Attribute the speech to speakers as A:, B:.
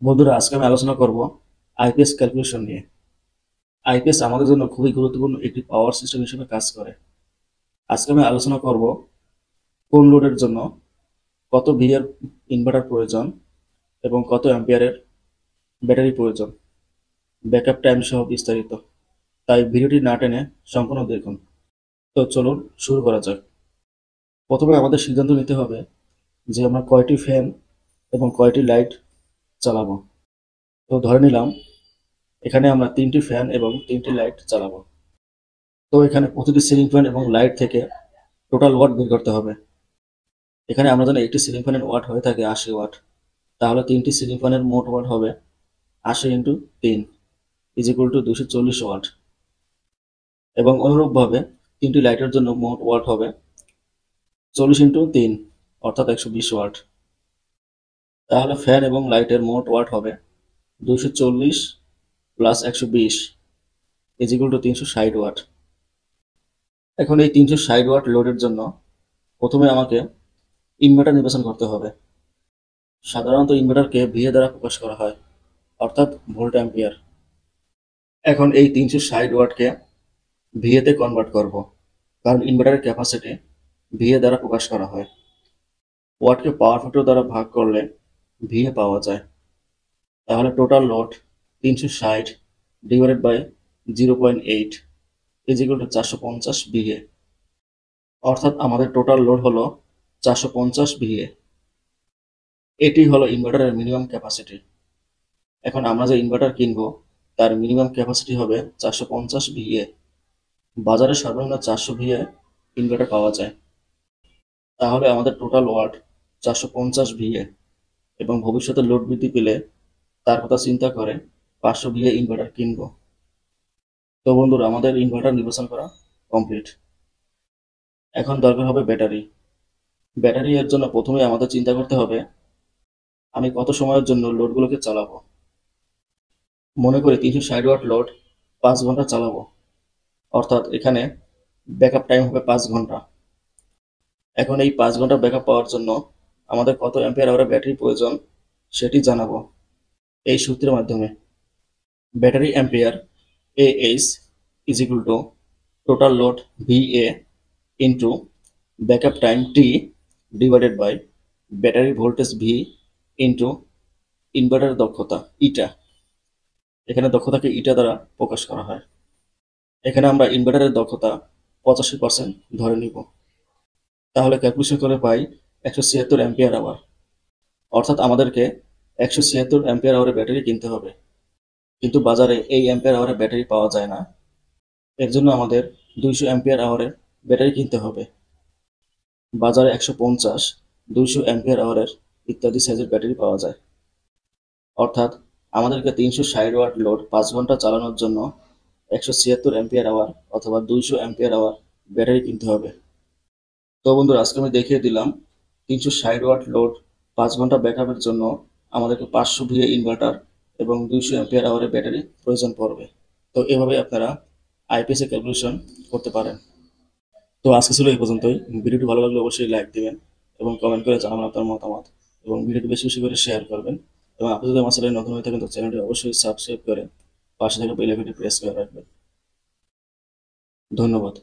A: বন্ধুরা, আজকে আমি আলোচনা করব আইপিএস ক্যালকুলেশন নিয়ে। আইপিএস আমাদের জন্য খুবই গুরুত্বপূর্ণ একটি পাওয়ার সিস্টেম হিসেবে কাজ করে। আজকে আমি আলোচনা করব কোন লোডের জন্য কত ভিএর ইনভার্টার প্রয়োজন এবং কত অ্যাম্পিয়ারের ব্যাটারি প্রয়োজন, ব্যাকআপ টাইম সহ বিস্তারিত। তাই ভিডিওটি না টেনে সম্পূর্ণ দেখুন। তো চলুন শুরু করা যাক। প্রথমে আমাদের সিদ্ধান্ত নিতে হবে যে আমরা কয়টি ফ্যান এবং কয়টি লাইট চালাবো। তো ধরে নিলাম এখানে আমরা 3টি ফ্যান এবং 3টি লাইট চালাবো। তো এখানে প্রতিটি সিলিং ফ্যান এবং লাইট থেকে টোটাল ওয়াট বের করতে হবে। এখানে আমরা জানি একটি সিলিং ফ্যানের ওয়াট হয়ে থাকে 80 ওয়াট। তাহলে 3টি সিলিং ফ্যানের মোট ওয়াট হবে 80 × 3 = 240 ওয়াট। এবং অনুরূপভাবে 3টি লাইটের জন্য মোট ওয়াট হবে 40 × 3 অর্থাৎ 120 ওয়াট। তাহলে ফ্যান এবং লাইটের মোট ওয়াট হবে 240 + 120 = 360 ওয়াট। এখন এই 360 ওয়াট লোডের জন্য প্রথমে আমাকে ইনভার্টার নির্বাচন করতে হবে। সাধারণত ইনভার্টারকে ভিএ দ্বারা প্রকাশ করা হয়, অর্থাৎ ভোল্ট অ্যাম্পিয়ার। এখন এই 360 ওয়াটকে ভিএতে কনভার্ট করব, কারণ ইনভার্টারের ক্যাপাসিটি ভিএ দ্বারা প্রকাশ করা হয়। ওয়াটকে পাওয়ার ফ্যাক্টর দ্বারা ভাগ করলে ভিএ পাওয়া যায়। তাহলে টোটাল লোড 360 / 0.8 = 450 ভিএ। অর্থাৎ আমাদের টোটাল লোড হলো 450 ভিএ। এটি হলো ইনভার্টারের মিনিমাম ক্যাপাসিটি। এখন আমরা যে ইনভার্টার কিনবো তার মিনিমাম ক্যাপাসিটি হবে 450 ভিএ। বাজারে সর্বনিম্ন 400 ভিএ ইনভার্টার পাওয়া যায়। তাহলে আমাদের টোটাল ওয়াট 450 ভিএ, এবং ভবিষ্যতে লোড বৃদ্ধি পেলে তার কথা চিন্তা করে 500 ভিএ ইনভার্টার কিনবো। তো বন্ধুরা, আমাদের ইনভার্টার নির্বাচন করা কমপ্লিট। এখন দরকার হবে ব্যাটারি। ব্যাটারি এর জন্য প্রথমে আমাদের চিন্তা করতে হবে আমি কত সময়ের জন্য লোডগুলোকে চালাবো। মনে করি 360 ওয়াট লোড 5 ঘন্টা চালাবো, অর্থাৎ এখানে ব্যাকআপ টাইম হবে 5 ঘন্টা। এখন এই 5 ঘন্টা ব্যাকআপ পাওয়ার জন্য আমাদের কত অ্যাম্পিয়ার আওয়ারের ব্যাটারি প্রয়োজন সেটি জানাবো এই সূত্রের মাধ্যমে। Battery ampere AH = total load VA into backup time T divided by battery voltage V into ইনভার্টারের দক্ষতা ইটা। এখানে দক্ষতাকে ইটা দ্বারা প্রকাশ করা হয়। এখানে আমরা ইনভার্টারের দক্ষতা 85% ধরে নিব। তাহলে ক্যালকুলেশন করে পাই 176 অ্যাম্পিয়ার আওয়ার। অর্থাৎ আমাদেরকে 176 অ্যাম্পিয়ার আওয়ারের ব্যাটারি কিনতে হবে, কিন্তু বাজারে এই অ্যাম্পিয়ার আওয়ারের ব্যাটারি পাওয়া যায় না। এর জন্য আমাদের 200 অ্যাম্পিয়ার আওয়ারের ব্যাটারি কিনতে হবে। বাজারে 150, 200 অ্যাম্পিয়ার আওয়ারের ইত্যাদি সাইজের ব্যাটারি পাওয়া যায়। অর্থাৎ আমাদেরকে 360 ওয়াট লোড 5 ঘন্টা চালানোর জন্য 176 অ্যাম্পিয়ার আওয়ার অথবা 200 অ্যাম্পিয়ার আওয়ার ব্যাটারি কিনতে হবে। তো বন্ধুরা, আজকে আমি দেখিয়ে দিলাম 360 ওয়াট লোড 5 ঘন্টা ব্যাকআপের জন্য আমাদেরকে 500 ভিএ ইনভার্টার এবং 200 অ্যাম্পিয়ার আওয়ারের ব্যাটারি প্রয়োজন পড়বে। তো এভাবে আপনারা আইপিএস এর ক্যালকুলেশন করতে পারেন। তো আজকে ছিল এই পর্যন্তই। ভিডিওটি ভালো লাগলে অবশ্যই লাইক দিবেন এবং কমেন্ট করে জানাবেন আপনার মতামত, এবং ভিডিওটি বেশি বেশি করে শেয়ার করবেন। এবং আপনি যদি আমার চ্যানেলে নতুন হয়ে থাকেন তো চ্যানেলটি অবশ্যই সাবস্ক্রাইব করে পাশে থাকা বেল আইকনটি প্রেস করে রাখবেন। ধন্যবাদ।